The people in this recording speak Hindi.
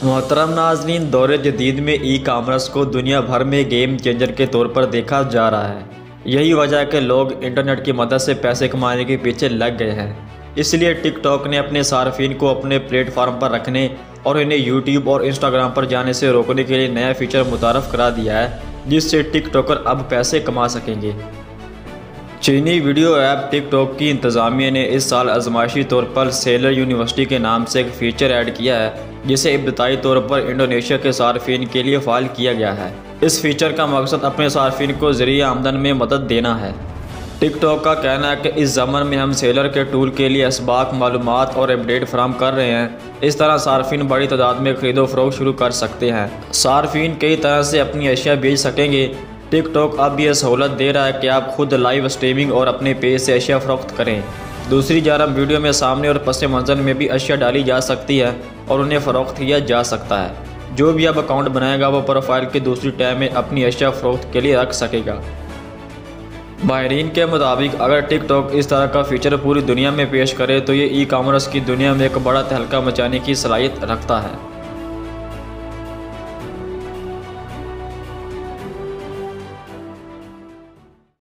मोहतरम नाज़रीन, दौर जदीद में ई कामर्स को दुनिया भर में गेम चेंजर के तौर पर देखा जा रहा है। यही वजह है कि लोग इंटरनेट की मदद से पैसे कमाने के पीछे लग गए हैं। इसलिए टिकटॉक ने अपने सार्फिन को अपने प्लेटफार्म पर रखने और इन्हें यूट्यूब और इंस्टाग्राम पर जाने से रोकने के लिए नया फीचर मुतारफ़ करा दिया है, जिससे टिकटॉकर अब पैसे कमा सकेंगे। चीनी वीडियो ऐप टिकटॉक की इंतज़ामिया ने इस साल आजमाइशी तौर पर सेलर यूनिवर्सिटी के नाम से एक फ़ीचर ऐड किया है, जिसे इब्तदाई तौर पर इंडोनेशिया के सार्फिन के लिए फ़ाइल किया गया है। इस फीचर का मकसद अपने सार्फिन को ज़रिया आमदन में मदद देना है। टिकटॉक का कहना है कि इस ज़माने में हम सेलर के टूल के लिए असबाक मालूमात और अपडेट फराहम कर रहे हैं। इस तरह सार्फिन बड़ी तादाद में खरीदो फरोख्त शुरू कर सकते हैं। सार्फिन कई तरह से अपनी अशिया बेच सकेंगे। टिकटॉक अब यह सहूलत दे रहा है कि आप खुद लाइव स्ट्रीमिंग और अपने पेज से अशिया फ़रोख्त करें। दूसरी जानब वीडियो में सामने और पस मंज़र में भी अशिया डाली जा सकती है और उन्हें फ़रोख्त किया जा सकता है। जो भी अब अकाउंट बनाएगा वो प्रोफाइल की दूसरी टैब में अपनी अशिया फ़रोख्त के लिए रख सकेगा। माहिरीन के मुताबिक अगर टिकटॉक इस तरह का फ़ीचर पूरी दुनिया में पेश करे तो ये ई कामर्स की दुनिया में एक बड़ा तहलका मचाने की सलाहियत रखता है।